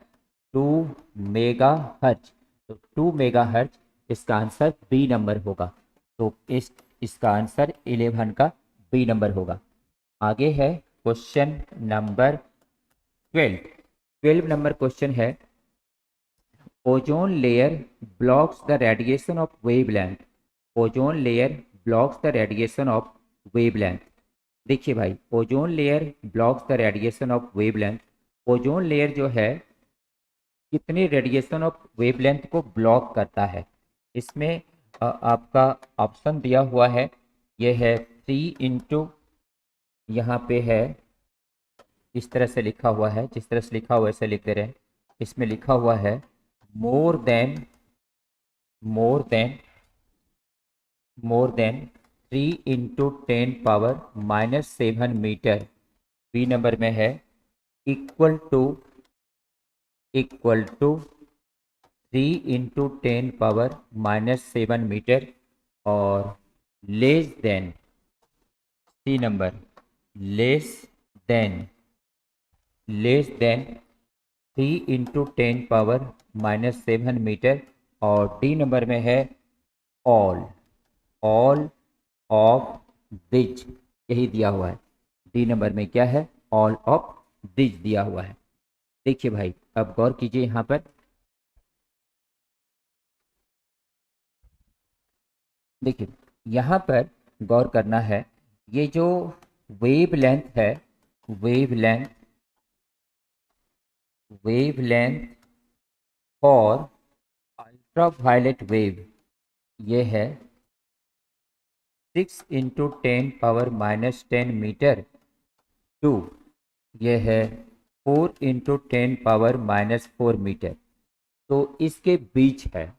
2 मेगा हर्ज। तो 2 मेगा हर्ज इसका आंसर बी नंबर होगा। तो इसका आंसर 11 का बी नंबर होगा। आगे है क्वेश्चन नंबर 12 नंबर क्वेश्चन है, ozone layer blocks the radiation of wavelength. Ozone layer blocks the radiation of wavelength. देखिए भाई, ozone layer blocks the radiation of wavelength. Ozone layer जो है कितनी रेडिएशन ऑफ वेवलेंथ को ब्लॉक करता है। इसमें आपका ऑप्शन दिया हुआ है, ये है 3 इंटू, यहाँ पे है इस तरह से लिखा हुआ है, जिस तरह से लिखा हुआ है ऐसे लिख दे रहे हैं। इसमें लिखा हुआ है more than more than 3 into 10⁻⁻7 metre. B number में है इक्वल टू 3 इंटू 10⁻⁻7 मीटर, और less than, C number than less than 3 into 10⁻⁻7 metre, और डी नंबर में है ऑल ऑफ दिज, यही दिया हुआ है। डी नंबर में क्या है, ऑल ऑफ दिज दिया हुआ है। देखिए भाई, अब गौर कीजिए यहाँ पर, देखिए यहाँ पर गौर करना है, ये जो वेवलेंथ है, वेवलेंथ फॉर अल्ट्रावायलेट वेव, ये है 6 इंटू 10⁻⁻10 मीटर टू, ये है 4 इंटू 10⁻⁻4 मीटर। तो इसके बीच है,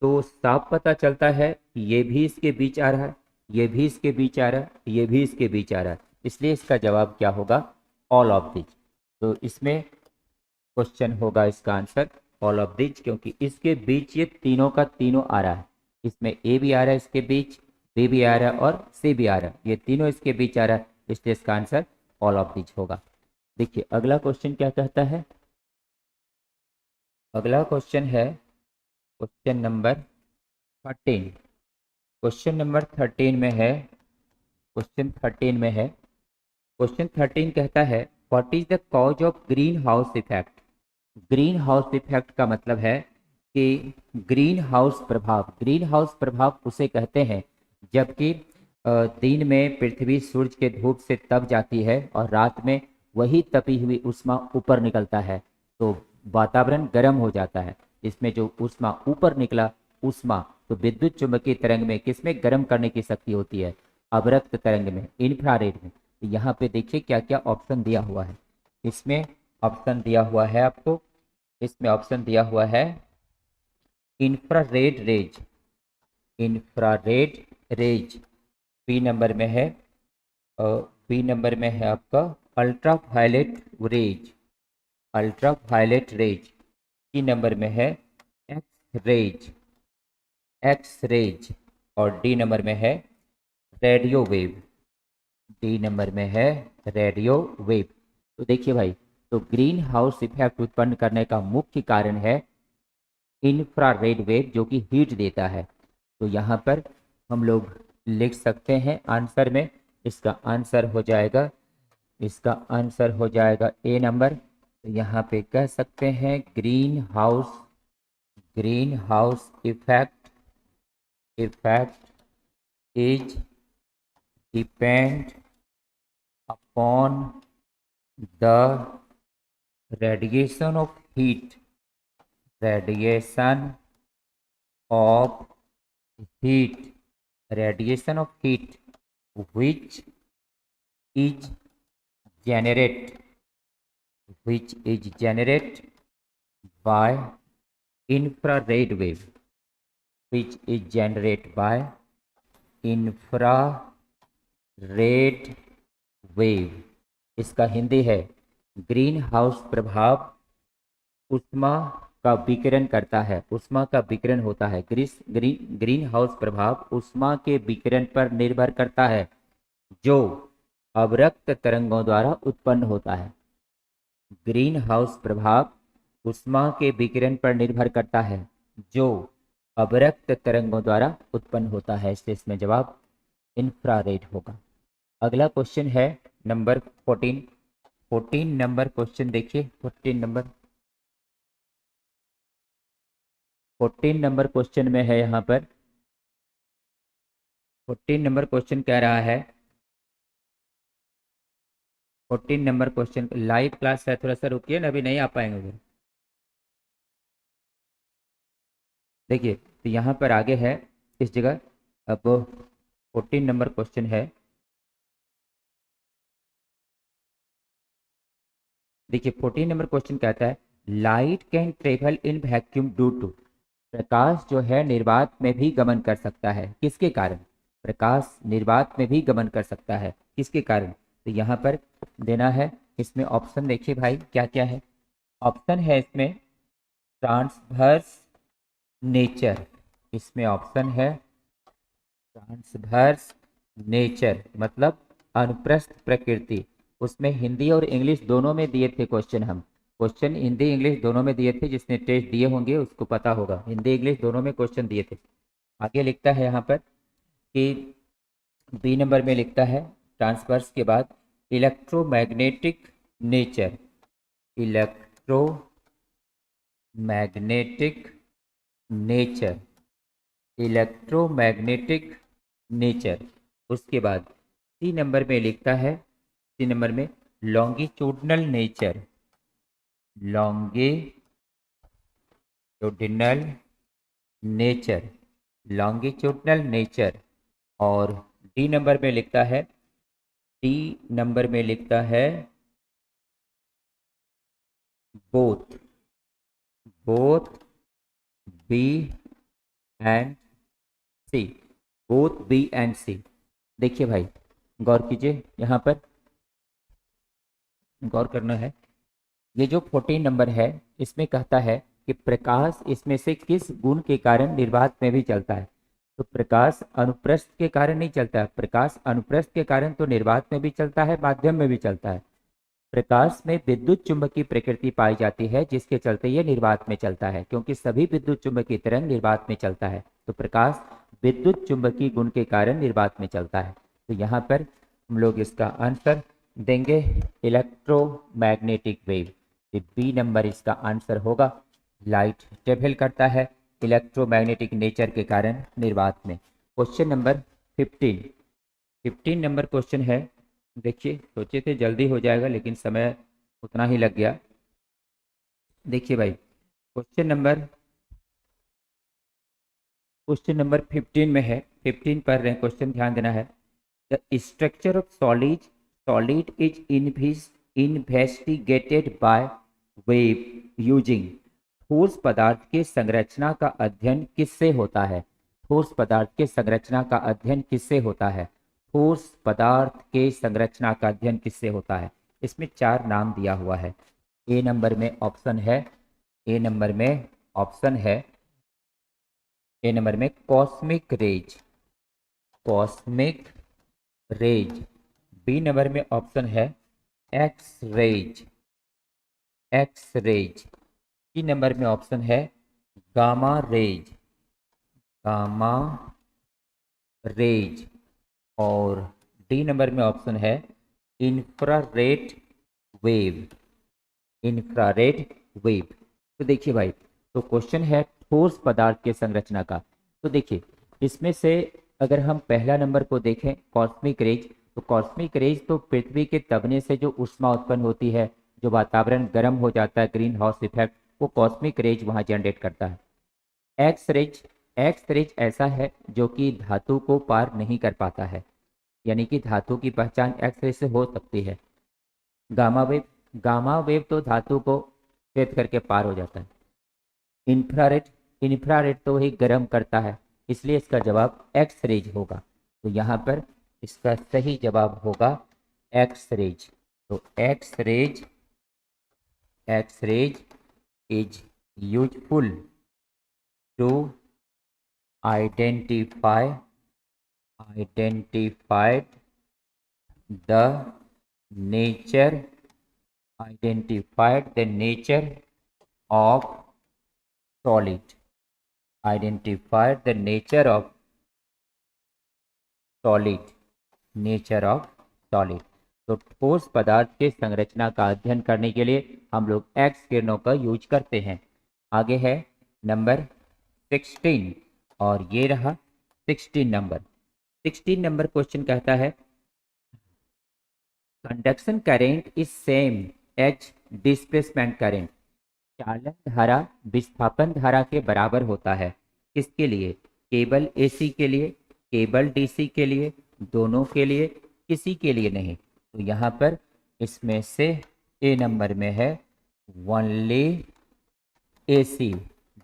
तो साफ पता चलता है ये भी इसके बीच आ रहा है, ये भी इसके बीच आ रहा है, ये भी इसके बीच आ रहा है, इसलिए इसका जवाब क्या होगा, ऑल ऑफ दिज। तो इसमें क्वेश्चन होगा इसका आंसर ऑल ऑफ दिज, क्योंकि इसके बीच ये तीनों का तीनों आ रहा है। इसमें ए भी आ रहा है इसके बीच, बी भी आ रहा है और सी भी आ रहा है, ये तीनों इसके बीच आ रहा है, इसलिए इसका आंसर ऑल ऑफ दिज होगा। देखिए अगला क्वेश्चन क्या कहता है, अगला क्वेश्चन है क्वेश्चन नंबर 13। क्वेश्चन नंबर 13 में है, क्वेश्चन 13 कहता है, what is the cause of green house effect. Green house effect का मतलब है कि ग्रीन हाउस प्रभाव उसे कहते हैं जबकि दिन में पृथ्वी सूरज के धूप से तप जाती है और रात में वही तपी हुई उष्मा ऊपर निकलता है, तो वातावरण गर्म हो जाता है। इसमें जो उष्मा ऊपर निकला, उष्मा तो विद्युत चुंबकीय तरंग में किसमें गर्म करने की शक्ति होती है, अवरक्त तरंग में, इंफ्रारेड में। तो यहाँ पे देखिए क्या क्या ऑप्शन दिया हुआ है। इसमें ऑप्शन दिया हुआ है आपको, इसमें ऑप्शन दिया हुआ है इंफ्रारेड रेज। बी नंबर में है, आपका अल्ट्रावायलेट रेज। सी नंबर में है एक्स रेज, और डी नंबर में है रेडियो वेव। तो देखिए भाई, तो ग्रीन हाउस इफेक्ट उत्पन्न करने का मुख्य कारण है इंफ्रारेड वेव, जो कि हीट देता है। तो यहाँ पर हम लोग लिख सकते हैं आंसर में, इसका आंसर हो जाएगा ए नंबर। तो यहाँ पे कह सकते हैं green house effect is depend upon the radiation of heat which is generated by infrared wave, इसका हिंदी है ग्रीन हाउस प्रभाव उष्मा का विकिरण करता है, उष्मा का विकिरण होता है। ग्रीन हाउस प्रभाव उष्मा के विकिरण पर निर्भर करता है जो अवरक्त तरंगों द्वारा उत्पन्न होता है। ग्रीन हाउस प्रभाव उष्मा के विकिरण पर निर्भर करता है जो अवरक्त तरंगों द्वारा उत्पन्न होता है, इसलिए इसमें जवाब इंफ्रारेड होगा। अगला क्वेश्चन है नंबर 14। 14 नंबर क्वेश्चन देखिए। 14 नंबर क्वेश्चन में है यहाँ पर। 14 नंबर क्वेश्चन कह रहा है, 14 नंबर क्वेश्चन लाइव क्लास है, थोड़ा सा रुकिए ना, अभी नहीं आ पाएंगे उधर। देखिए तो यहाँ पर आगे है इस जगह। अब 14 नंबर क्वेश्चन है, देखिए 14 नंबर क्वेश्चन कहता है light can travel in vacuum due to. प्रकाश जो है निर्वात में भी गमन कर सकता है, किसके कारण? प्रकाश निर्वात में भी गमन कर सकता है, किसके कारण? तो यहाँ पर देना है, इसमें ऑप्शन देखिए भाई क्या क्या है। ऑप्शन है इसमें ट्रांसवर्स नेचर, इसमें ऑप्शन है ट्रांसवर्स नेचर मतलब अनुप्रस्थ प्रकृति। उसमें हिंदी और इंग्लिश दोनों में दिए थे क्वेश्चन, हम क्वेश्चन हिंदी इंग्लिश दोनों में दिए थे, जिसने टेस्ट दिए होंगे उसको पता होगा, हिंदी इंग्लिश दोनों में क्वेश्चन दिए थे। आगे लिखता है यहाँ पर कि बी नंबर में लिखता है ट्रांसवर्स के बाद electromagnetic nature, electromagnetic nature, electromagnetic nature. उसके बाद सी नंबर में लिखता है, सी नंबर में longitudinal nature, longitudinal nature, longitudinal nature. और डी नंबर में लिखता है, डी नंबर में लिखता है both, both B and C, both B and C. देखिए भाई गौर कीजिए, यहाँ पर गौर करना है। ये जो 14 नंबर है इसमें कहता है कि प्रकाश इसमें से किस गुण के कारण निर्वात में भी चलता है। तो प्रकाश अनुप्रस्थ के कारण नहीं चलता है, प्रकाश अनुप्रस्थ के कारण तो निर्वात में भी चलता है, माध्यम में भी चलता है। प्रकाश में विद्युत चुंबकीय प्रकृति पाई जाती है, जिसके चलते ये निर्वात में चलता है, क्योंकि सभी विद्युत चुंबकीय तरंग निर्वात में चलता है। तो प्रकाश विद्युत चुंबकीय गुण के कारण निर्वात में चलता है। तो यहाँ पर हम लोग इसका आंसर देंगे इलेक्ट्रोमैग्नेटिक वेव। बी नंबर इसका आंसर होगा। लाइट ट्रेवल करता है इलेक्ट्रोमैग्नेटिक नेचर के कारण निर्वात में। Question number 15। 15 नंबर क्वेश्चन है, देखिए सोचे थे जल्दी हो जाएगा लेकिन समय उतना ही लग गया। देखिए भाई क्वेश्चन नंबर 15 में है, 15 पढ़ रहे हैं, क्वेश्चन ध्यान देना है। The structure of solid is investigated by wave using. ठोस पदार्थ के संरचना का अध्ययन किससे होता है? ठोस पदार्थ के संरचना का अध्ययन किससे होता है? ठोस पदार्थ के संरचना का अध्ययन किससे होता है? इसमें 4 नाम दिया हुआ है। ए नंबर में ऑप्शन है, ए नंबर में ऑप्शन है, ए नंबर में cosmic rays, cosmic rays. B number में ऑप्शन है x rays, x rays. C number में ऑप्शन है गामा रेज, गामा रेज। और डी नंबर में ऑप्शन है इंफ्रारेड वेव, इंफ्रारेड वेव। तो देखिए भाई, तो क्वेश्चन है ठोस पदार्थ के संरचना का। तो देखिए इसमें से अगर हम पहला नंबर को देखें कॉस्मिक रेज, तो कॉस्मिक रेज तो पृथ्वी के तपने से जो ऊष्मा उत्पन्न होती है, जो वातावरण गर्म हो जाता है, ग्रीन हाउस इफेक्ट, वो कॉस्मिक रेज वहाँ जनरेट करता है। एक्स रेज, एक्स रेज ऐसा है जो कि धातु को पार नहीं कर पाता है, यानी कि धातु की पहचान एक्स रे से हो सकती है। गामा वेव, गामा वेव तो धातु को छेद करके पार हो जाता है। इंफ्रारेड, इंफ्रारेड तो वही गर्म करता है, इसलिए इसका जवाब एक्स रेज होगा। तो यहाँ पर इसका सही जवाब होगा एक्स रेज। तो X rays, x rays is useful to identify, identified the nature, identified the nature of solid, identified the nature of solid, nature of solid. तो ठोस पदार्थ के संरचना का अध्ययन करने के लिए हम लोग एक्स किरणों का यूज करते हैं। आगे है नंबर 16 और ये रहा 16 नंबर क्वेश्चन कहता है conduction current is same as displacement current. चालन धारा विस्थापन धारा के बराबर होता है। किसके लिए? केवल एसी के लिए, केवल डीसी के लिए, दोनों के लिए, किसी के लिए नहीं। तो यहाँ पर इसमें से ए नंबर में है ओनली एसी,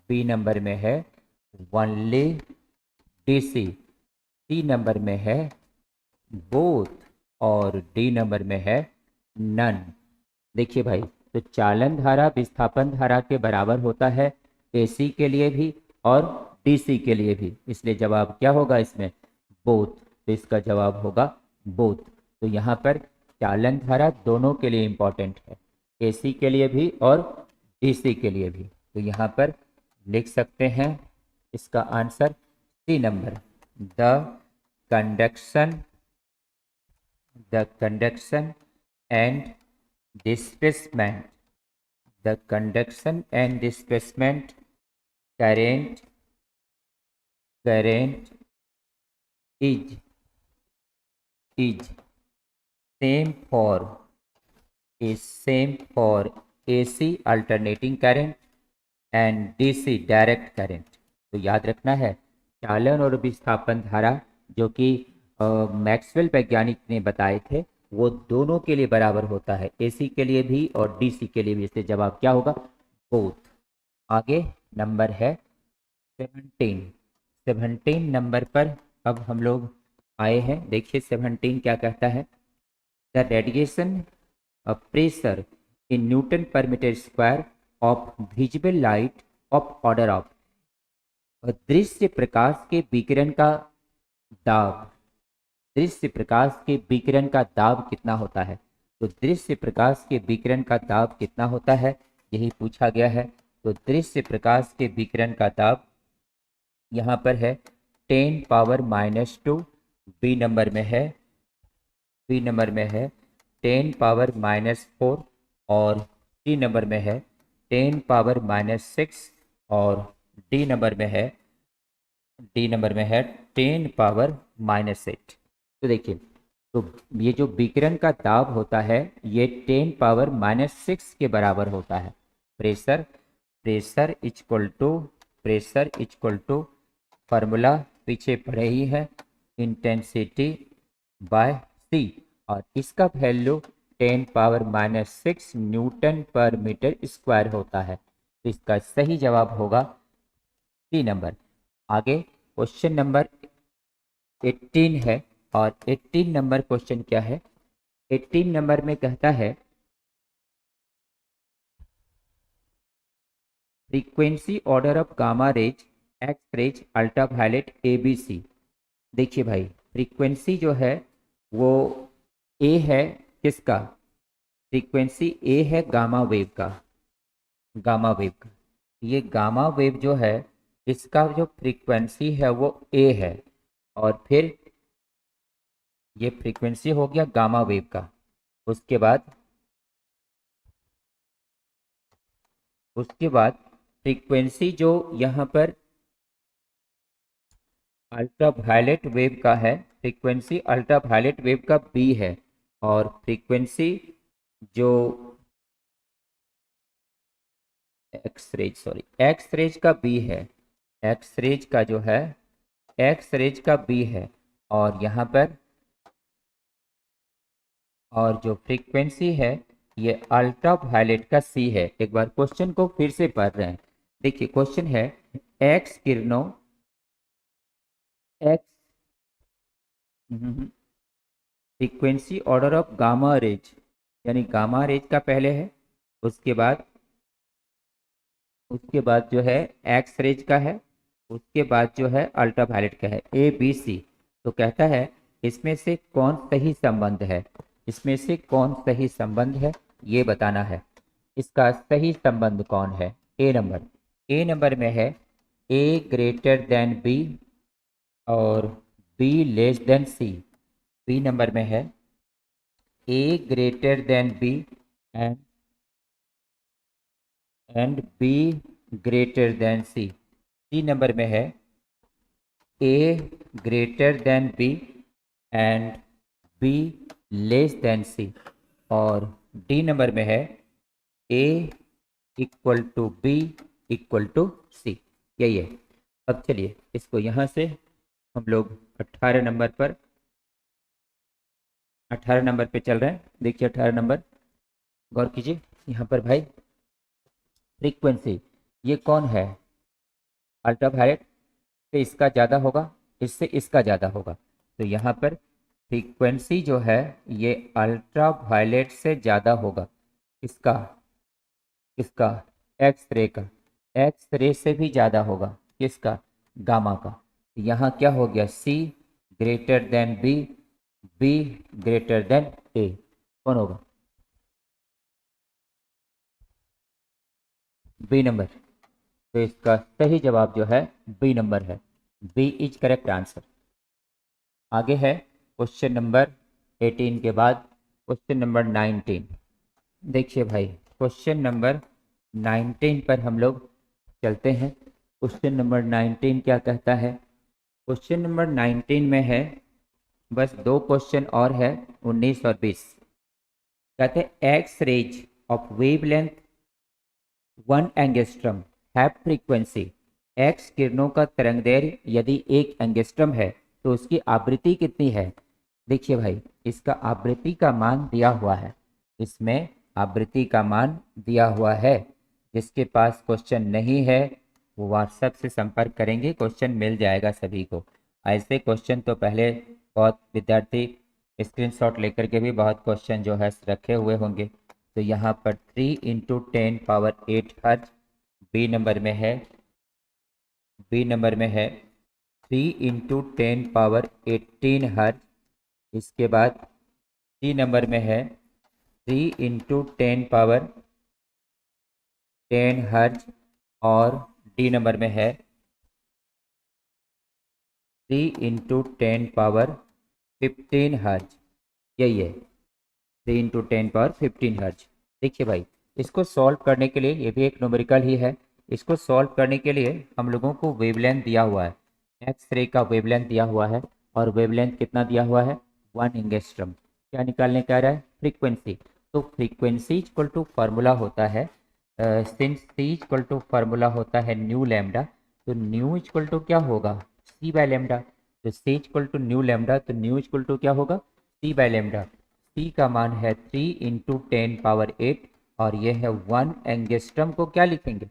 बी नंबर में है ओनली डीसी, सी नंबर में है बोथ और डी नंबर में है नन। देखिए भाई, तो चालन धारा विस्थापन धारा के बराबर होता है एसी के लिए भी और डीसी के लिए भी, इसलिए जवाब क्या होगा इसमें? बोथ। तो इसका जवाब होगा बोथ। तो यहाँ पर चालन धारा दोनों के लिए इंपॉर्टेंट है, एसी के लिए भी और डीसी के लिए भी। तो यहाँ पर लिख सकते हैं इसका answer C number, the conduction and displacement, the conduction and displacement current is same for AC alternating current and DC direct current। तो याद रखना है चालन और विस्थापन धारा जो कि मैक्सवेल वैज्ञानिक ने बताए थे वो दोनों के लिए बराबर होता है, एसी के लिए भी और डीसी के लिए भी। इसलिए जवाब क्या होगा? बोथ। आगे नंबर है 17 नंबर पर अब हम लोग आए हैं। देखिए 17 क्या कहता है, the radiation pressure in newton per metre square of visible light of order of. दृश्य प्रकाश के विकिरण का दाब, दृश्य प्रकाश के विकिरण का दाब कितना होता है? तो दृश्य प्रकाश के विकिरण का दाब कितना होता है यही पूछा गया है। तो दृश्य प्रकाश के विकिरण का दाब यहाँ पर है 10⁻², बी नंबर में है 10⁻⁴ और सी नंबर में है 10⁻�6 और डी नंबर में है 10⁻�8। तो देखिए, तो ये जो विकिरण का दाब होता है ये 10⁻�6 के बराबर होता है। प्रेशर इक्वल टू फार्मूला पीछे पड़े ही है, इंटेंसिटी बाय सी, और इसका value 10⁻�6 Newton per metre square होता है। तो इसका सही जवाब होगा सी नंबर। आगे क्वेश्चन नंबर 18 है और 18 नंबर क्वेश्चन क्या है? 18 नंबर में कहता है frequency order of gamma rays, x rays, ultraviolet, ABC. देखिए भाई, फ्रीक्वेंसी जो है वो ए है, किसका? फ्रीक्वेंसी ए है गामा वेव का, ये गामा वेव जो है इसका जो फ्रीक्वेंसी है वो ए है, और फिर ये फ्रीक्वेंसी हो गया गामा वेव का। उसके बाद फ्रीक्वेंसी जो यहाँ पर अल्ट्रावायलेट वेव का है, फ्रीक्वेंसी अल्ट्रावायलेट वेव का बी है, और फ्रीक्वेंसी जो एक्स रेज का बी है, एक्स रेज का बी है, और यहाँ पर और जो फ्रीक्वेंसी है ये अल्ट्रावायलेट का सी है। एक बार क्वेश्चन को फिर से पढ़ रहे हैं। देखिए क्वेश्चन है एक्स किरणों frequency order of gamma raise, यानी गामा रेज का पहले है, उसके बाद जो है एक्स रेज का है, उसके बाद जो है अल्ट्रावायलेट का है, ए बी सी। तो कहता है इसमें से कौन सही संबंध है ये बताना है। इसका सही संबंध कौन है? ए नंबर में है ए ग्रेटर देन बी और B less than C. B number में है A greater than B and B greater than C. C number में है A greater than B and B less than C. और D number में है A equal to B equal to C. यही है। अब चलिए इसको यहाँ से हम लोग 18 नंबर पे चल रहे हैं। देखिए 18 नंबर, गौर कीजिए यहाँ पर भाई, फ्रीक्वेंसी ये कौन है? अल्ट्रावायलेट से इसका ज़्यादा होगा, इससे इसका ज़्यादा होगा। तो यहाँ पर फ्रीक्वेंसी जो है ये अल्ट्रावायलेट से ज़्यादा होगा। इसका इसका एक्स रे का, एक्स रे से भी ज़्यादा होगा। किसका? गामा का। यहाँ क्या हो गया? C greater than B, B greater than A. कौन होगा? B number. तो इसका सही जवाब जो है बी नंबर है। B is correct answer. आगे है क्वेश्चन नंबर 18 के बाद क्वेश्चन नंबर 19। देखिए भाई क्वेश्चन नंबर 19 पर हम लोग चलते हैं। क्वेश्चन नंबर 19 क्या कहता है? क्वेश्चन नंबर 19 में है, बस दो क्वेश्चन और है, 19 और 20। कहते हैं X rays of wavelength 1 angstrom have frequency. X किरणों का तरंगदैर्घ्य यदि 1 एंगस्ट्रम है तो उसकी आवृत्ति कितनी है? देखिए भाई इसका आवृत्ति का मान दिया हुआ है, इसमें आवृत्ति का मान दिया हुआ है। जिसके पास क्वेश्चन नहीं है वो व्हाट्सएप से संपर्क करेंगे, क्वेश्चन मिल जाएगा सभी को। ऐसे क्वेश्चन तो पहले बहुत विद्यार्थी स्क्रीनशॉट लेकर के भी बहुत क्वेश्चन जो है रखे हुए होंगे। तो यहाँ पर 3 × 10⁸ हर्ज बी नंबर में है। बी नंबर में है 3 × 10⁸ हर्ज। इसके बाद सी नंबर में है 3 × 10⁻10 हर्ज। और डी नंबर में है 3 × 10⁻15 हर्ज। यही है 3 × 10⁻15 हर्ज। देखिए भाई इसको सॉल्व करने के लिए, ये भी एक न्यूमेरिकल ही है, इसको सॉल्व करने के लिए हम लोगों को वेवलेंथ दिया हुआ है, एक्स रे का वेवलेंथ दिया हुआ है। और वेवलेंथ कितना दिया हुआ है? 1 एंगस्ट्रम। क्या निकालने का रहा है? फ्रीक्वेंसी। तो फ्रीक्वेंसी इक्वल टू फार्मूला होता है, since C equal to formula होता है न्यू लैम्डा, तो न्यू इक्वल टू क्या होगा? C by lambda. तो C equal to nu lambda, तो न्यू इक्वल टू क्या होगा? C by lambda. सी का मान है 3 × 10⁸ और ये है 1 एंगस्ट्रम को क्या लिखेंगे?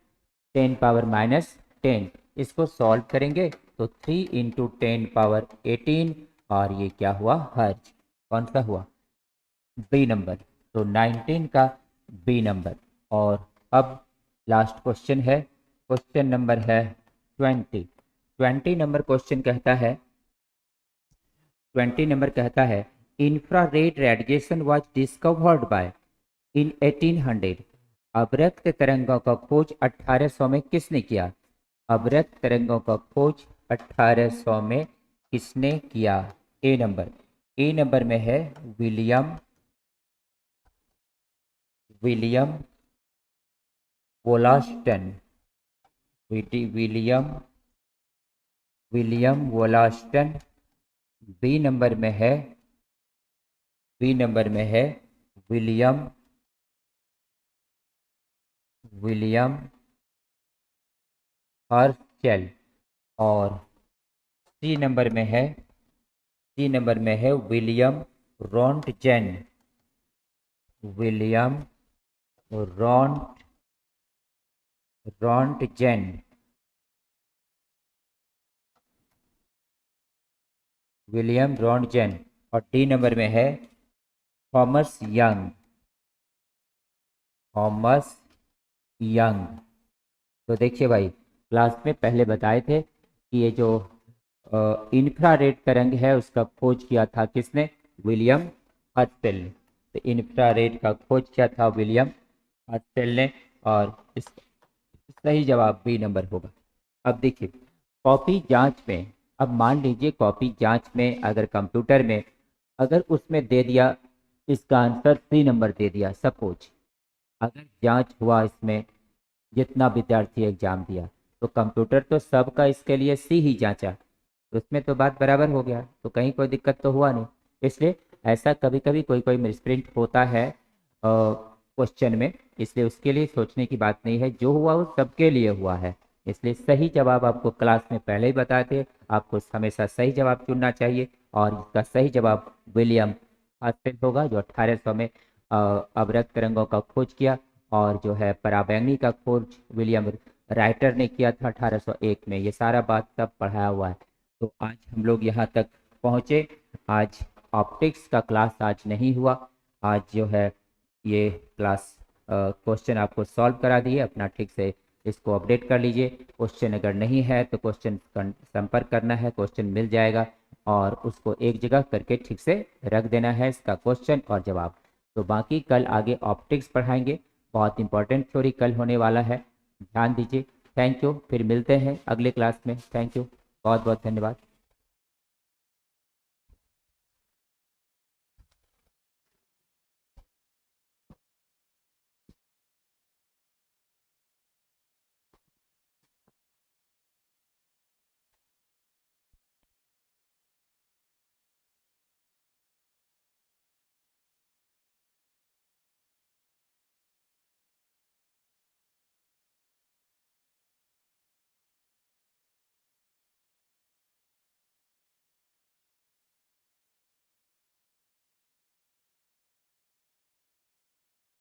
10⁻−10। इसको सॉल्व करेंगे तो 3 × 10⁻18 और ये क्या हुआ? हर्ज। कौन सा हुआ? B number. तो 19 का बी नंबर। और अब लास्ट क्वेश्चन है, क्वेश्चन नंबर है 20 नंबर क्वेश्चन कहता है, 20 नंबर कहता है infrared radiation was discovered by in 1800। अवरक्त तरंगों का खोज 1800 में किसने किया? अवरक्त तरंगों का खोज 1800 में किसने किया? ए नंबर में है विलियम वोलास्टन। विलियम वोलास्टन। बी नंबर में है विलियम हर्शेल। और सी नंबर में है विलियम रोंटजेन। रोंटजेन। विलियम रोंटजेन। और डी नंबर में है थॉमस यंग। तो देखिए भाई क्लास में पहले बताए थे कि ये जो इंफ्रारेड तरंग है उसका खोज किया था किसने? विलियम हर्शेल ने। तो इंफ्रारेड का खोज किया था विलियम हर्शेल ने। और इस सही जवाब बी नंबर होगा। अब देखिए कॉपी जांच में, अब मान लीजिए कॉपी जांच में अगर कंप्यूटर में अगर उसमें दे दिया इसका आंसर सी नंबर दे दिया। सपोज अगर जांच हुआ इसमें जितना विद्यार्थी एग्जाम दिया, तो कंप्यूटर तो सबका इसके लिए सी ही जांचा, तो उसमें तो बात बराबर हो गया, तो कहीं कोई दिक्कत तो हुआ नहीं। इसलिए ऐसा कभी कभी कोई कोई मिसप्रिंट होता है क्वेश्चन में, इसलिए उसके लिए सोचने की बात नहीं है, जो हुआ वो सबके लिए हुआ है। इसलिए सही जवाब आपको क्लास में पहले ही बताते, आपको हमेशा सही जवाब चुनना चाहिए। और इसका सही जवाब विलियम हास्टन होगा, जो 1800 में अवरक्त तरंगों का खोज किया। और जो है पराबैंगनी का खोज विलियम राइटर ने किया था 1801 में। ये सारा बात सब पढ़ाया हुआ है। तो आज हम लोग यहाँ तक पहुँचे। आज ऑप्टिक्स का क्लास आज नहीं हुआ। आज जो है ये क्लास क्वेश्चन आपको सॉल्व करा दिए, अपना ठीक से इसको अपडेट कर लीजिए। क्वेश्चन अगर नहीं है तो क्वेश्चन संपर्क करना है, क्वेश्चन मिल जाएगा, और उसको एक जगह करके ठीक से रख देना है, इसका क्वेश्चन और जवाब। तो बाकी कल आगे ऑप्टिक्स पढ़ाएंगे, बहुत इंपॉर्टेंट थ्योरी कल होने वाला है, ध्यान दीजिए। थैंक यू, फिर मिलते हैं अगले क्लास में। थैंक यू, बहुत बहुत धन्यवाद।